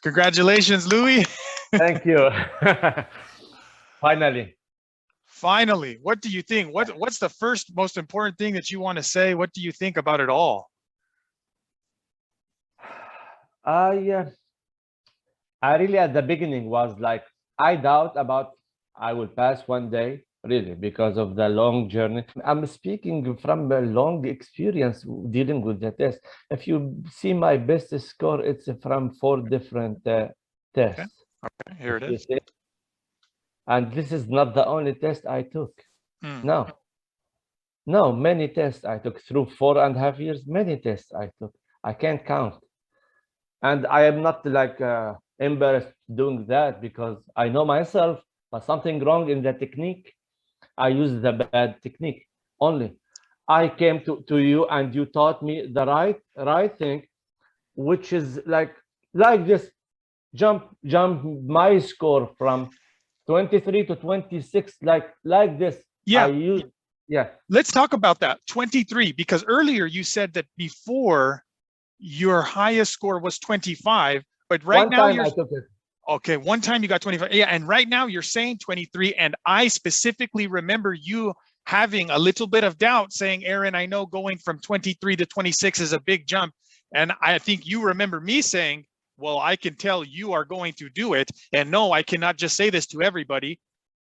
Congratulations, Louis. Thank you. Finally. Finally, what do you think? What's the first most important thing that you want to say? What do you think about it all? I I really at the beginning was like I doubt about I will pass one day, really, because of the long journey. I'm speaking from a long experience dealing with the test. If you see my best score, it's from 4 different Okay, tests. okay, here If it you is. see, and this is not the only test I took. Hmm. No, no, many tests I took through 4.5 years. Many tests I took. I can't count. And I am not like embarrassed doing that because I know myself, but something wrong in the technique. I use the bad technique only. I came to you and you taught me the right thing, which is like this jump my score from 23 to 26 like this. I Yeah, use yeah. let's talk about that 23, because earlier you said that before your highest score was 25, but right One now time you're I took it. okay. One time you got 25. Yeah, and right now you're saying 23, and I specifically remember you having a little bit of doubt, saying, Aaron, I know going from 23 to 26 is a big jump, and I think you remember me saying, well, I can tell you are going to do it, and no, I cannot just say this to everybody.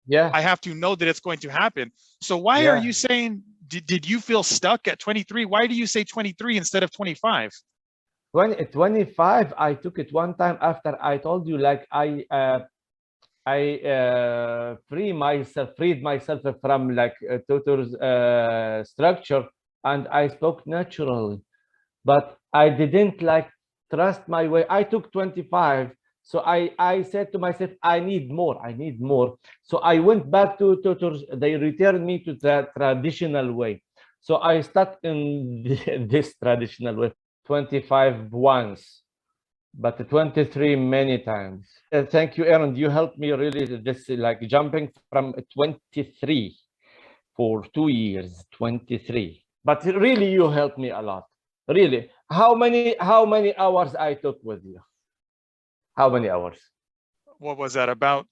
Yeah, I have to know that it's going to happen. So why are yeah. you saying, did you feel stuck at 23? Why do you say 23 instead of 25? 25 I took it one time after I told you like I freed myself from like tutor's structure, and I spoke naturally, but I didn't like trust my way. I took 25, so I said to myself, I need more, I need more. So I went back to tutors. They returned me to the traditional way, so I stuck in this traditional way. 25 once, but 23 many times. Thank you, Aaron. You helped me really. This like jumping from 23 for 2 years, 23. But really, you helped me a lot. Really. How many hours I took with you? How many hours? What was that, about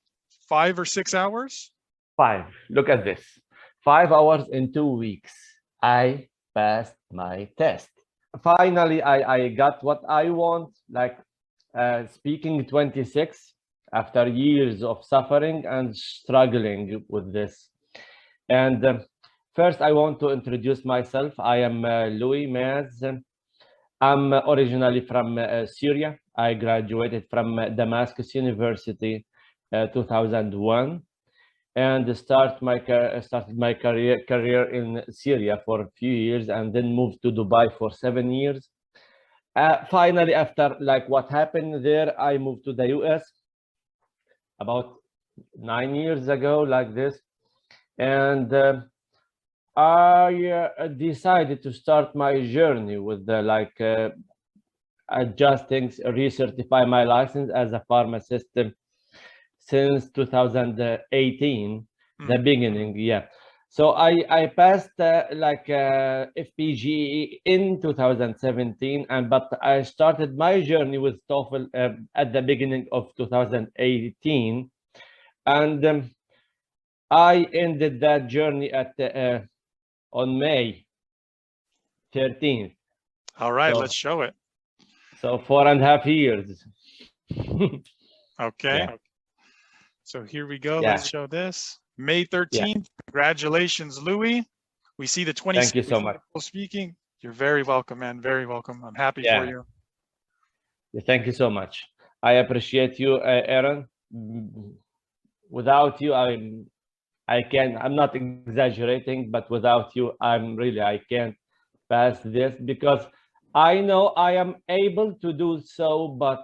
5 or 6 hours? 5. Look at this. 5 hours in 2 weeks. I passed my test. Finally, I got what I want, like speaking 26 after years of suffering and struggling with this. And first, I want to introduce myself. I am Louis Maz. I'm originally from Syria. I graduated from Damascus University 2001 and started my career in Syria for a few years and then moved to Dubai for 7 years. Finally, after like what happened there, I moved to the US about 9 years ago, like this, and I decided to start my journey with the adjusting, recertify my license as a pharmacist since 2018, the beginning, yeah. So I passed FPGE in 2017, but I started my journey with TOEFL at the beginning of 2018, and I ended that journey at on May 13th. All right, So let's show it. 4.5 years. Okay. Yeah, So here we go. yeah, Let's show this. May yeah. 13th. Congratulations, Louis. We see the 26th. Thank you so much. Speaking. You're very welcome, man. Very welcome. I'm happy for Yeah, you. thank you so much. I appreciate you, Aaron. Without you, I'm not exaggerating, but without you, I can't pass this because I know I am able to do so, but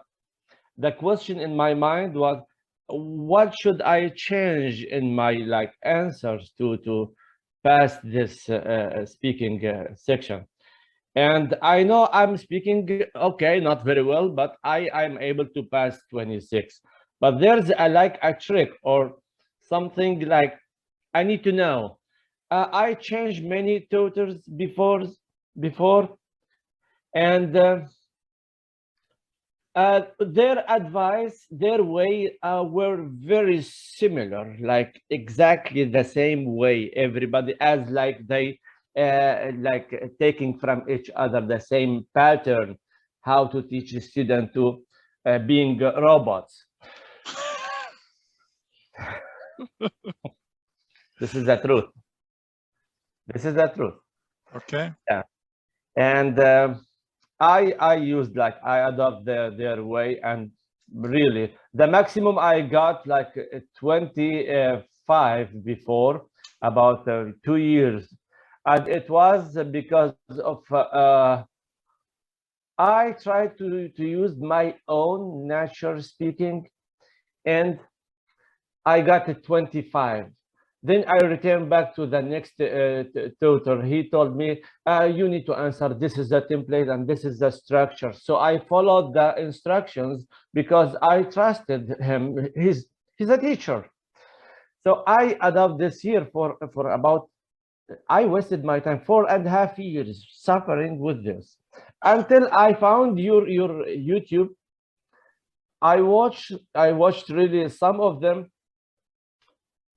the question in my mind was, what should I change in my answers to pass this speaking section? And I know I'm speaking okay, not very well, but I'm able to pass 26. But there's a trick or something like I need to know. I changed many tutors before, and Their advice, their way were very similar, like exactly the same way. Everybody as like they like taking from each other the same pattern, how to teach the student to being robots. This is the truth. This is the truth. Okay. Yeah. And I used like I adopt their way, and really the maximum I got like 25 before about 2 years, and it was because of I tried to use my own natural speaking, and I got a 25. Then I returned back to the next tutor. He told me, you need to answer, this is the template and this is the structure. So I followed the instructions because I trusted him. He's a teacher. So I adopted this year for about, I wasted my time 4.5 years suffering with this until I found your YouTube. I watched really some of them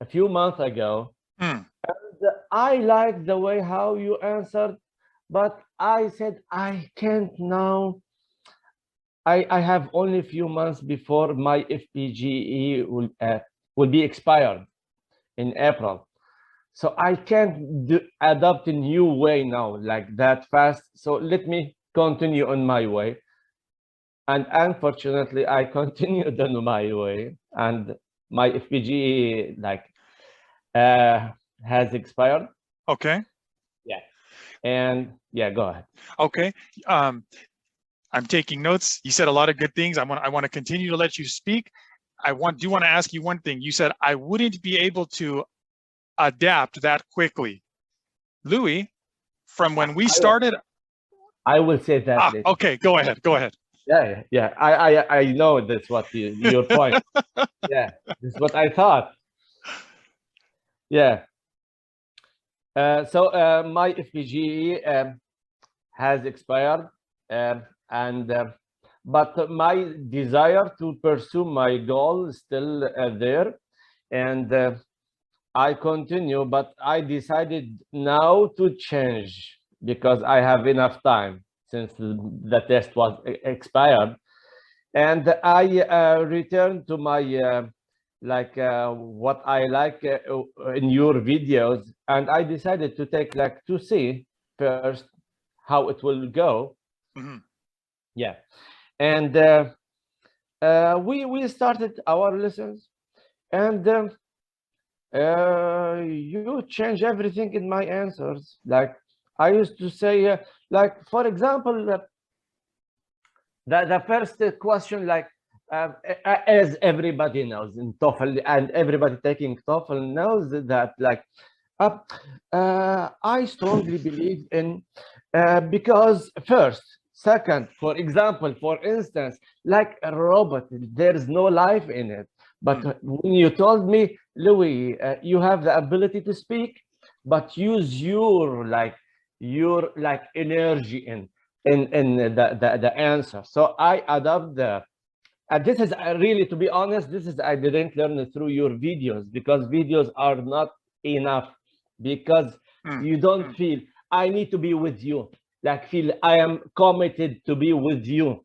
a few months ago. Mm. And I like the way how you answered, but I said I can't now. I have only a few months before my FPGE will be expired in April. So I can't adopt a new way now like that fast. So let me continue on my way. And unfortunately, I continued on my way, and my FPGA like has expired. Okay. Yeah. And yeah, go ahead. Okay. I'm taking notes. You said a lot of good things. I want to continue to let you speak. Do want to ask you one thing. You said I wouldn't be able to adapt that quickly. Louis, from when we started. I will say that later. Okay, go ahead. Go ahead. Yeah. I know that's what your point. Yeah, this is what I thought. Yeah. So my FPGA has expired, and but my desire to pursue my goal is still there, and I continue. But I decided now to change because I have enough time since the test was expired, and I returned to my like what I like in your videos, and I decided to take like to see first how it will go. Mm-hmm. Yeah, and we started our lessons, and you change everything in my answers. Like I used to say, like for example, the first question, like as everybody knows in TOEFL, and everybody taking TOEFL knows that, like I strongly believe in because first, second, for example, for instance, like a robot, there's no life in it. But when you told me, Louis, you have the ability to speak, but use your energy in the answer. So I adopt the, and this is really, to be honest, this is I didn't learn it through your videos, because videos are not enough, because you don't feel I need to be with you, like feel I am committed to be with you,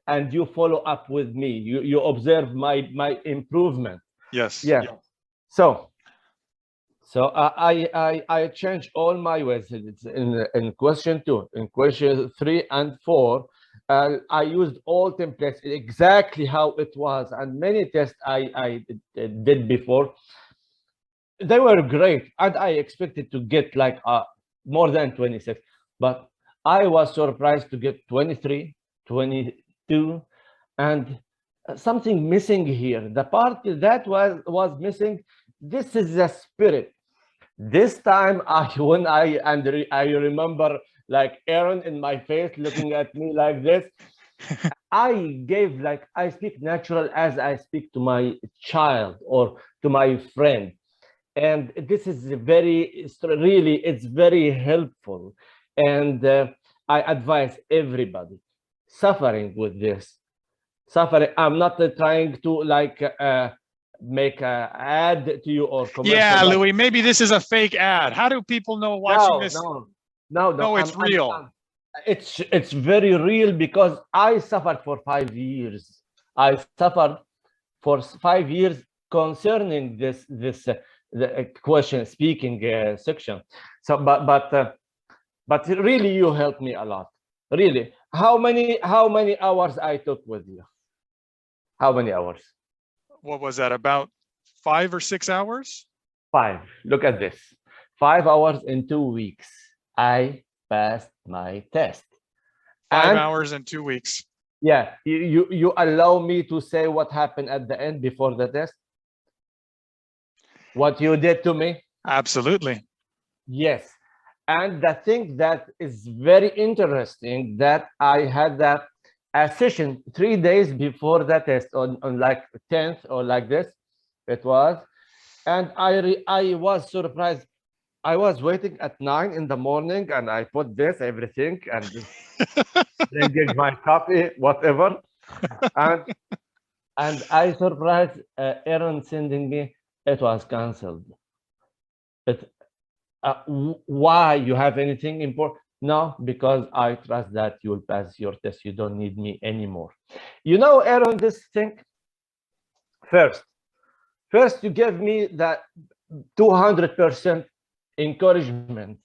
and you follow up with me, you observe my improvement. Yes. Yeah. So I change all my ways. It's in question 2, in question 3 and 4. I used all templates exactly how it was, and many tests I did before. They were great, and I expected to get like more than 26, but I was surprised to get 23, 22, and something missing here. The part that was missing. This is the spirit. This time, when I remember like Aaron in my face looking at me like this. I gave like I speak natural as I speak to my child or to my friend, and this is really it's very helpful, and I advise everybody suffering with this. suffering. I'm not trying to like make a ad to you or commercial. Yeah, Louis, maybe this is a fake ad. How do people know watching this? No, It's real. It's very real because I suffered for 5 years. I suffered for 5 years concerning this the question speaking section. So, but really, you helped me a lot. Really, how many hours I took with you? How many hours? What was that, about 5 or 6 hours? 5. Look at this. 5 hours in 2 weeks. I passed my test. 5 hours in 2 weeks. Yeah, you allow me to say what happened at the end before the test? What you did to me? Absolutely. Yes. And the thing that is very interesting, that I had a session 3 days before the test on like 10th or like this it was, and I was surprised. I was waiting at 9 in the morning, and I put this everything and drinking my coffee, whatever, and I surprised Aaron sending me it was cancelled. It why, you have anything important? No, because I trust that you'll pass your test. You don't need me anymore. You know, Aaron, this thing, first you gave me that 200% encouragement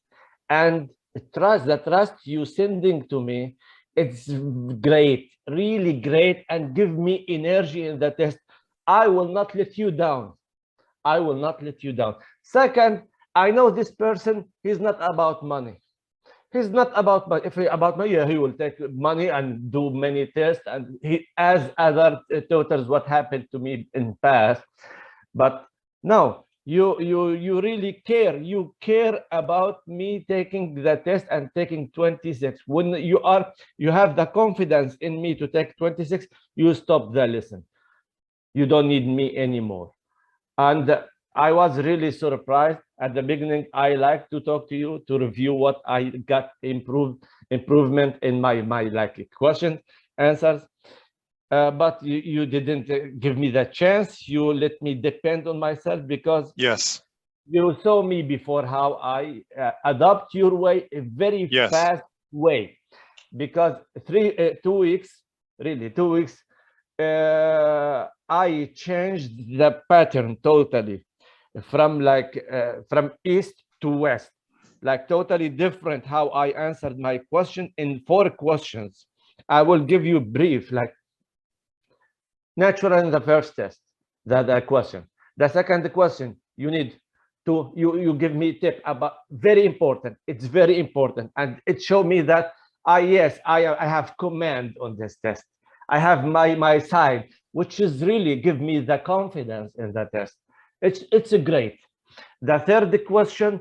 and trust. The trust you sending to me, it's great, really great, and give me energy in the test. I will not let you down. I will not let you down. Second, I know this person, he's not about money. He's not about money. If he about money, yeah, he will take money and do many tests, and he, as other tutors, what happened to me in past. But no, you really care. You care about me taking the test and taking 26. When you have the confidence in me to take 26, you stop the lesson. You don't need me anymore. And I was really surprised at the beginning. I like to talk to you to review what I got improvement in my like questions, answers. But you didn't give me the chance. You let me depend on myself because yes, you saw me before how I adopt your way, a very fast way. Because 2 weeks, really 2 weeks, I changed the pattern totally from like from east to west, like totally different how I answered my question in 4 questions. I will give you brief, like natural in the first test, that question. The second question, you need to you give me tip about very important. It's very important, and it showed me that I have command on this test. I have my side, which is really give me the confidence in the test. It's a great. The third question,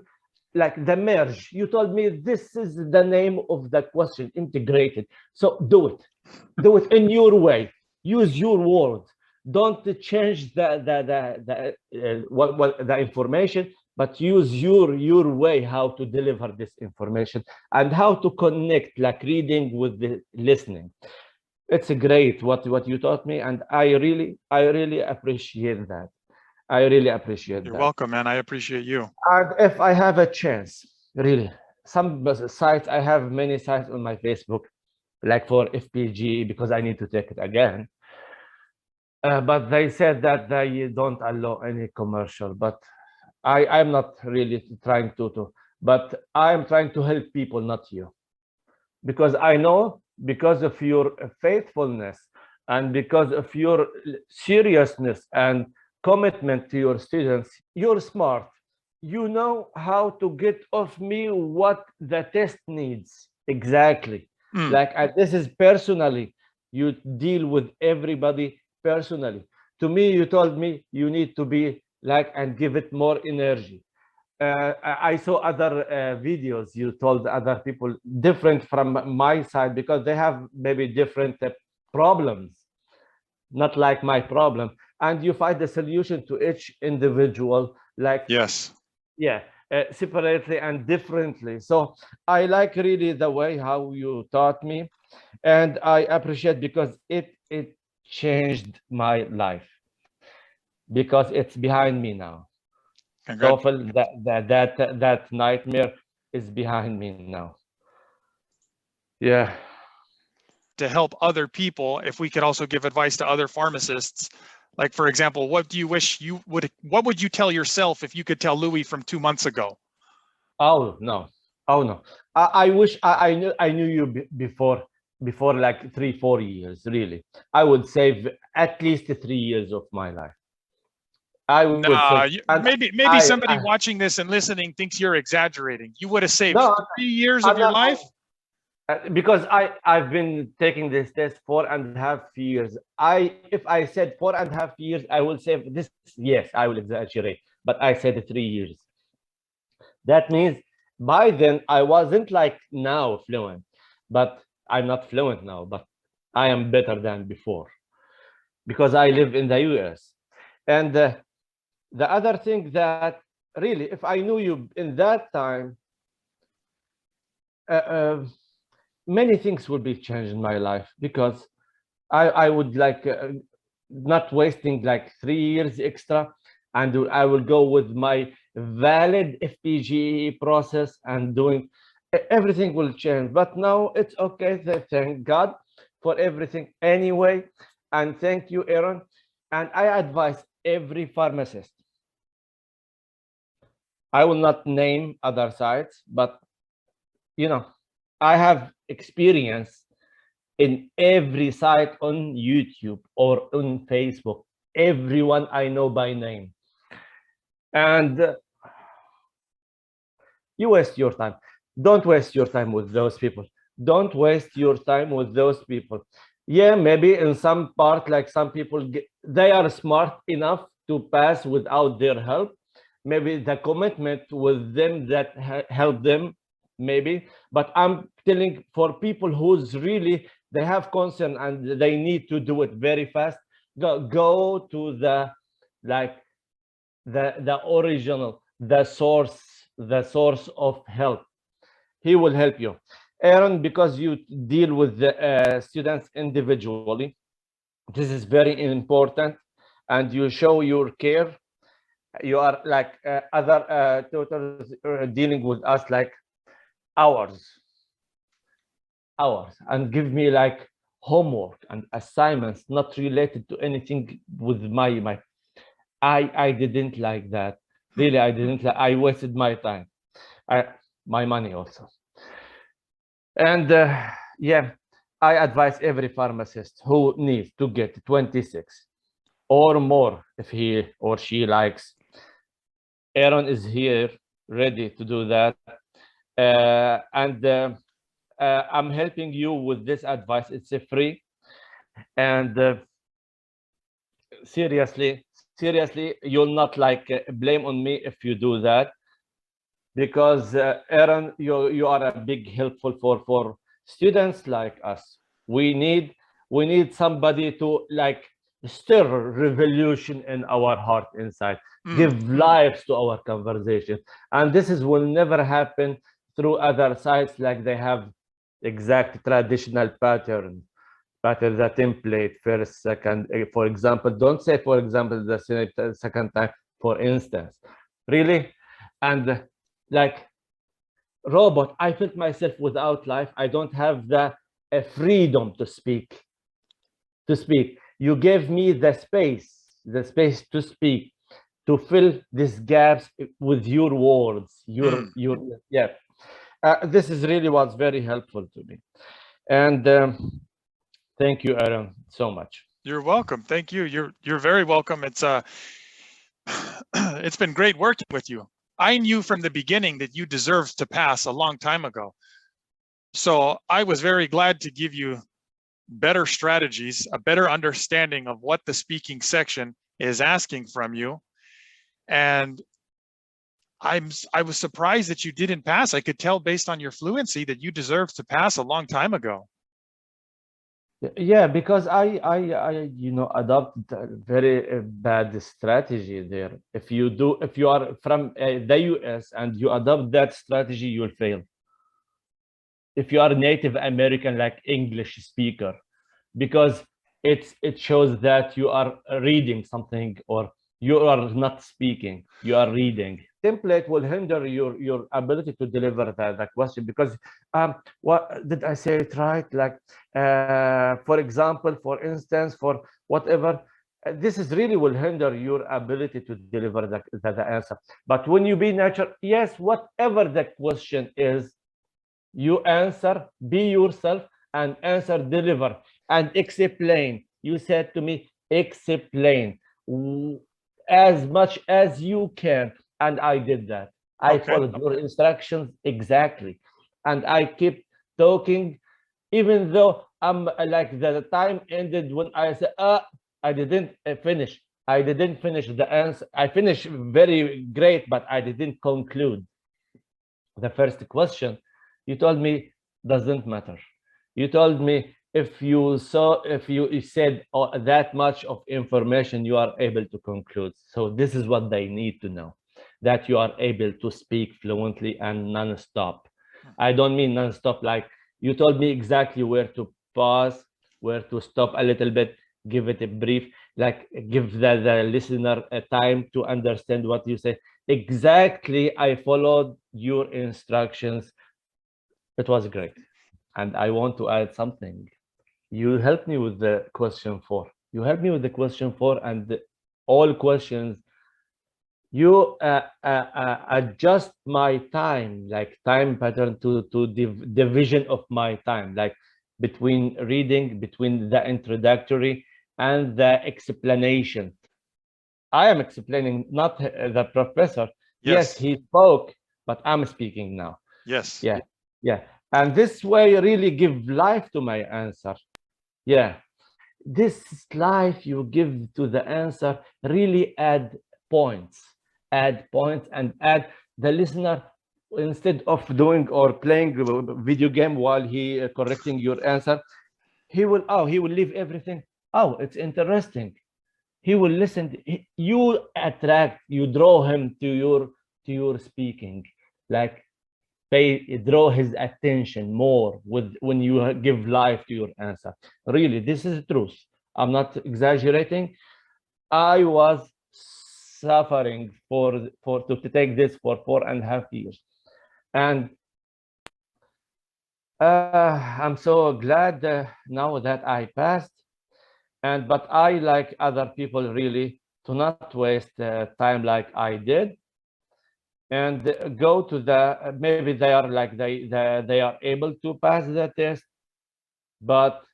like the merge, you told me this is the name of the question, integrated. So do it in your way. Use your words. Don't change the information, but use your way how to deliver this information and how to connect, like reading with the listening. It's great what you taught me, and I really appreciate that. I really appreciate that. You're welcome, man. I appreciate you. And if I have a chance, really, some sites, I have many sites on my Facebook, like for FPG, because I need to take it again. But they said that they don't allow any commercial. But I'm not really trying to, but I'm trying to help people, not you. Because I know, because of your faithfulness and because of your seriousness and commitment to your students, you're smart. You know how to get off me what the test needs exactly. Like this is personally, you deal with everybody personally. To me, you told me you need to be like and give it more energy. I saw other videos. You told other people different from my side because they have maybe different problems, not like my problem, and you find the solution to each individual, like separately and differently. So I like really the way how you taught me, and I appreciate because it changed my life because it's behind me now. Congrats. TOEFL, that nightmare is behind me now. Yeah. To help other people, if we could also give advice to other pharmacists, like for example, what would you tell yourself if you could tell Louis from 2 months ago? Oh no. Oh no. I wish I knew you before like 3-4 years. Really, I would save at least 3 years of my life. I would Nah, say, and maybe somebody watching this and listening thinks you're exaggerating. You would have saved no, 3 years I'm of your not, life. because I've been taking this test 4.5 years. If I said 4.5 years, I will save this. Yes, I will exaggerate, but I said 3 years. That means by then I wasn't like now fluent, but I'm not fluent now, but I am better than before because I live in the US. And the other thing that really, if I knew you in that time, many things would be changed in my life because I would like not wasting like 3 years extra, and I will go with my valid FPGA process and doing everything will change. But now it's okay. Thank God for everything anyway, and thank you, Aaron. And I advise every pharmacist. I will not name other sites, but you know, I have experience in every site on YouTube or on Facebook, everyone I know by name. And you waste your time. Don't waste your time with those people. Don't waste your time with those people. Yeah, maybe in some part, like some people, they are smart enough to pass without their help. Maybe the commitment with them that help them, maybe. But I'm telling for people who's really, they have concern and they need to do it very fast, go to the, like, the original, the source of help. He will help you. Aaron, because you deal with the students individually, this is very important, and you show your care. You are like other tutors dealing with us like hours, and give me like homework and assignments not related to anything with my I didn't like that. Really, I didn't like, I wasted my time, my money also. And yeah, I advise every pharmacist who needs to get 26 or more if he or she likes. Aaron is here ready to do that. And I'm helping you with this advice. It's free. And seriously, you'll not like blame on me if you do that, because Aaron, you are a big helpful for students like us. We need somebody to like stir revolution in our heart inside, give lives to our conversation, and this is will never happen through other sites like they have exact traditional pattern, the template, first, second, for example. Don't say for example the second time, for instance, really. And like robot, I felt myself without life. I don't have the freedom to speak. You gave me the space to speak, to fill these gaps with your words, your yeah. This is really what's very helpful to me. And thank you, Aaron, so much. You're welcome. Thank you. You're very welcome. It's it's been great working with you. I knew from the beginning that you deserved to pass a long time ago. So I was very glad to give you better strategies, a better understanding of what the speaking section is asking from you. And I was surprised that you didn't pass. I could tell based on your fluency that you deserved to pass a long time ago. Yeah, because I adopted a very bad strategy there. If you are from the US and you adopt that strategy, you will fail. If you are Native American, like English speaker, because it shows that you are reading something, or you are not speaking, you are reading. Template will hinder your ability to deliver the question, because what did I say it right? Like, for example, for instance, for whatever, this is really will hinder your ability to deliver the answer. But when you be natural, yes, whatever the question is, you answer, be yourself, and answer, deliver, and explain. You said to me, explain as much as you can, and I did that. I Okay. followed your instructions exactly, and I keep talking, even though I'm like the time ended when I said, I didn't finish. I didn't finish the answer. I finished very great, but I didn't conclude the first question. You told me doesn't matter. You told me if you said that much of information, you are able to conclude. So this is what they need to know, that you are able to speak fluently and non-stop. I don't mean non-stop, like you told me exactly where to pause, where to stop a little bit, give it a brief, like give the listener a time to understand what you say. Exactly, I followed your instructions. It was great. And I want to add something. You helped me with the question 4. You helped me with the question 4 and all questions. You adjust my time, like time pattern to division of my time, like between reading, between the introductory and the explanation. I am explaining, not the professor. Yes, Yes. he spoke, but I'm speaking now. Yes. Yeah, yeah. And this way really give life to my answer. Yeah. This life you give to the answer really add points, and add the listener, instead of doing or playing a video game while he correcting your answer, he will leave everything. Oh, it's interesting. He will listen. You attract, you draw him to your speaking, like draw his attention more with when you give life to your answer. Really, this is the truth. I'm not exaggerating. I was suffering to take this for 4.5 years, and I'm so glad now that I passed. And but I, like other people, really to not waste time like I did, and go to the, maybe they are like they are able to pass the test, but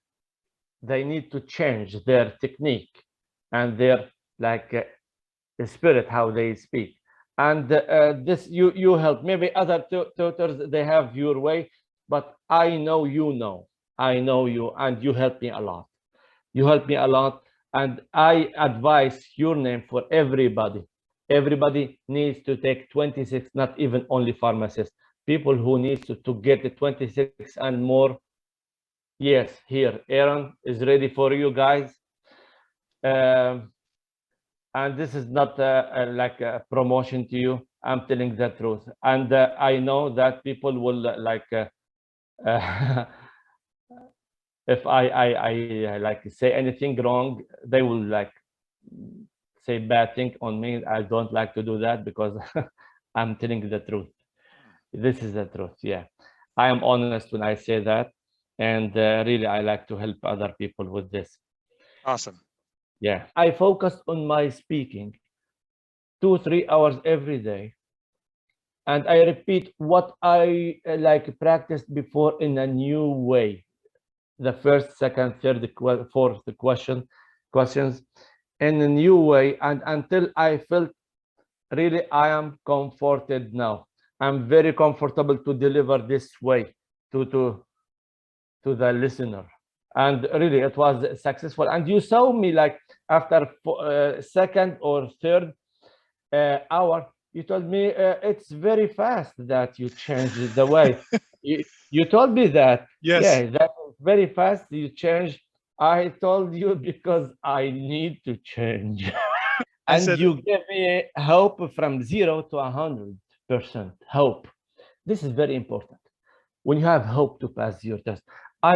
they need to change their technique and their, like spirit, how they speak. And this you help. Maybe other tutors, they have your way, but I know I know you, and you help me a lot. You help me a lot, and I advise your name for everybody. Everybody needs to take 26, not even only pharmacists. People who needs to get the 26 and more. Yes, here, Aaron is ready for you guys. And this is not like a promotion to you. I'm telling the truth. And I know that people will if I like say anything wrong, they will like say bad thing on me. I don't like to do that, because I'm telling the truth. This is the truth. Yeah, I am honest when I say that, and really I like to help other people with this. Awesome. Yeah, I focus on my speaking 2-3 hours every day, and I repeat what I like practiced before in a new way. The first, second, third, fourth questions in a new way, and until I felt really I am comforted now. I'm very comfortable to deliver this way to the listener, and really it was successful. And you saw me like after second or third hour, you told me it's very fast that you changed the way. You told me that. Yes. Yeah, that was very fast you changed. I told you because I need to change. I And said, you give me hope from 0 to 100% hope. This is very important. When you have hope to pass your test, I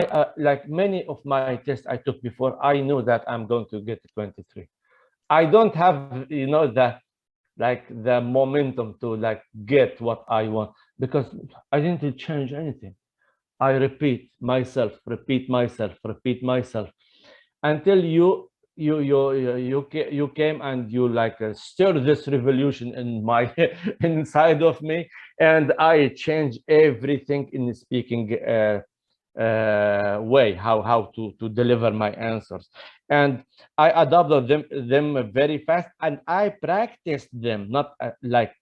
like many of my tests I took before, I knew that I'm going to get 23. I don't have, you know, the momentum to like get what I want, because I didn't change anything. I repeat myself, until you came and you like stirred this revolution in my inside of me, and I changed everything in the speaking way, how to deliver my answers, and I adopted them very fast, and I practiced them, not like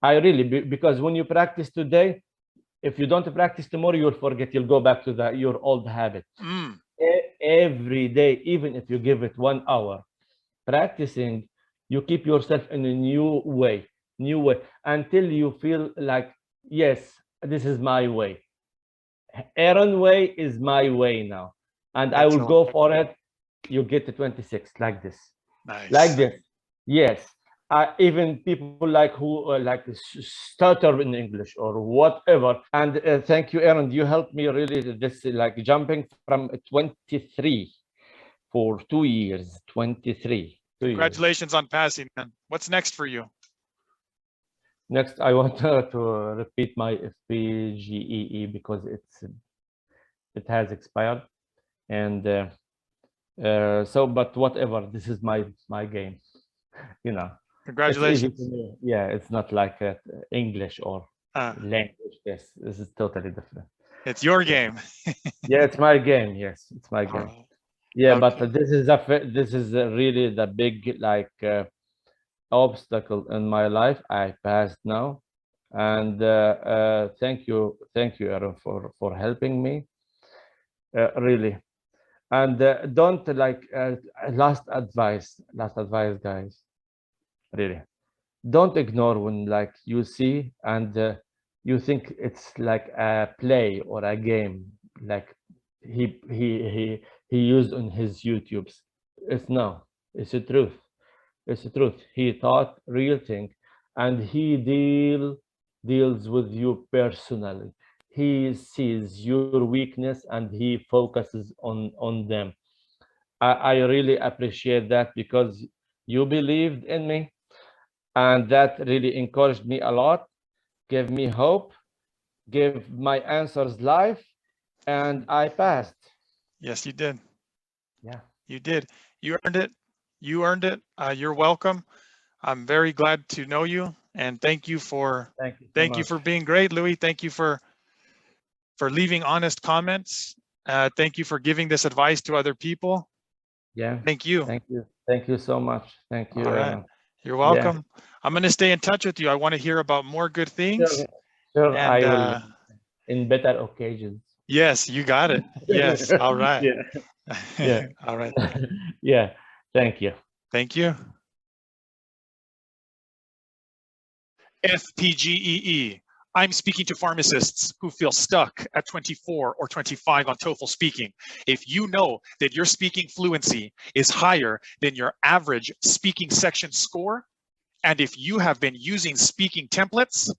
I really because when you practice today, if you don't practice tomorrow, you'll forget. You'll go back to your old habit. Mm, Every day, even if you give it 1 hour practicing, you keep yourself in a new way, until you feel like, yes, this is my way. Aaron way is my way now, and I will excellent. go for it. You get to 26 like this, like Nice. this. Yes. Even people like who like stutter in English or whatever. And thank you, Aaron. You helped me really. This like jumping from 23 for 2 years. 23 2 years. Congratulations on passing, man. What's next for you? Next, I want to repeat my FPGEE because it has expired, and so. But whatever, this is my game. You know. It's easy Congratulations. to me. Yeah, it's not like English or Uh, language. Yes, this is totally different. it's your game. Yeah, it's my game. Yes, it's my All game. right. Yeah, but Okay. this is really the big like obstacle in my life. I passed now, and thank you, Aaron, for helping me. Really, and don't like last advice, guys. Really, don't ignore when like you see and you think it's like a play or a game, like he used on his YouTubes. It's no, it's the truth. It's the truth. He taught real thing, and he deals with you personally. He sees your weakness and he focuses on them. I really appreciate that, because you believed in me, and that really encouraged me a lot, gave me hope, gave my answers life, and I passed. Yes, you did. Yeah. You did. You earned it. You earned it. You're welcome. I'm very glad to know you, and thank you for Thank you so much. being great, Louis. Thank you for leaving honest comments. Thank you for giving this advice to other people. Yeah. Thank you. Thank you. Thank you so much. Thank you, All right. Aaron. You're Yeah. welcome. I'm going to stay in touch with you. I want to hear about more good things. Sure. Sure. And I will in better occasions. yes, you got it. Yes. All right. Yeah. Yeah. All right. Yeah. Thank you. Thank you. FPGEE. I'm speaking to pharmacists who feel stuck at 24 or 25 on TOEFL Speaking. If you know that your speaking fluency is higher than your average speaking section score, and if you have been using speaking templates,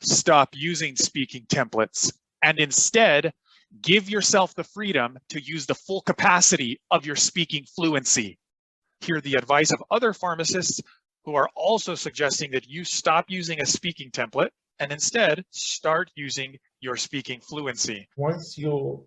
stop using speaking templates and instead give yourself the freedom to use the full capacity of your speaking fluency. Hear the advice of other pharmacists who are also suggesting that you stop using a speaking template and instead start using your speaking fluency. Once you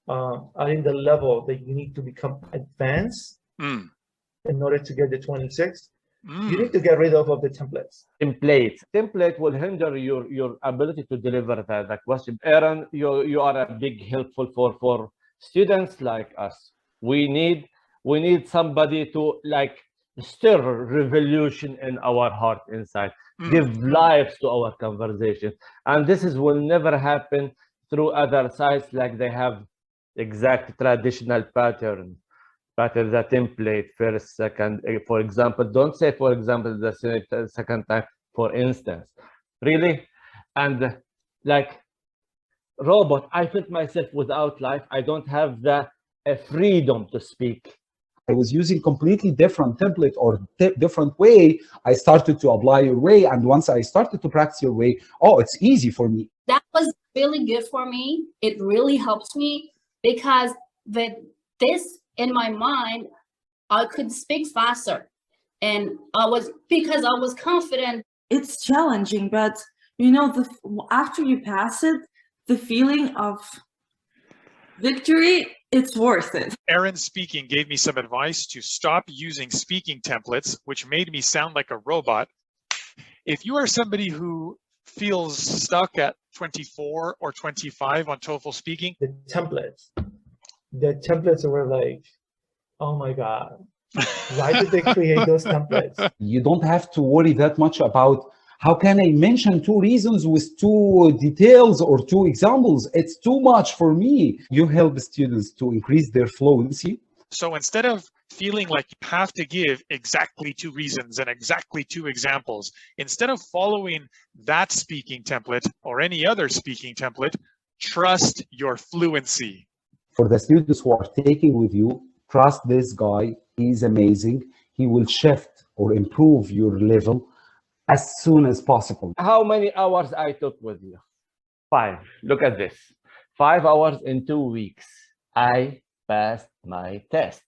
are in the level that you need to become advanced in order to get the 26, you need to get rid of the templates. Template will hinder your ability to deliver the question. Aaron, you are a big helpful for students like us. We need somebody to like stir revolution in our heart inside, give life to our conversation, and this will never happen through other sites, like they have exact traditional pattern, the template, first, second, for example. Don't say, for example, the second time, for instance. Really? And like robot, I felt myself without life. I don't have the freedom to speak. I was using completely different template or different way. I started to apply your way. And once I started to practice your way, oh, it's easy for me. That was really good for me. It really helps me because with this in my mind, I could speak faster. And because I was confident. It's challenging, but you know, after you pass it, the feeling of victory, it's worth it. Aaron Speaking gave me some advice to stop using speaking templates, which made me sound like a robot. If you are somebody who feels stuck at 24 or 25 on TOEFL Speaking, the templates were like, oh my God, why did they create those templates? You don't have to worry that much about how can I mention 2 reasons with 2 details or 2 examples. It's too much for me. You help students to increase their fluency. So instead of feeling like you have to give exactly 2 reasons and exactly 2 examples, instead of following that speaking template or any other speaking template, trust your fluency. For the students who are taking with you, trust this guy. He's amazing. He will shift or improve your level as soon as possible. How many hours I took with you? 5. Look at this. 5 hours in 2 weeks. I passed my test.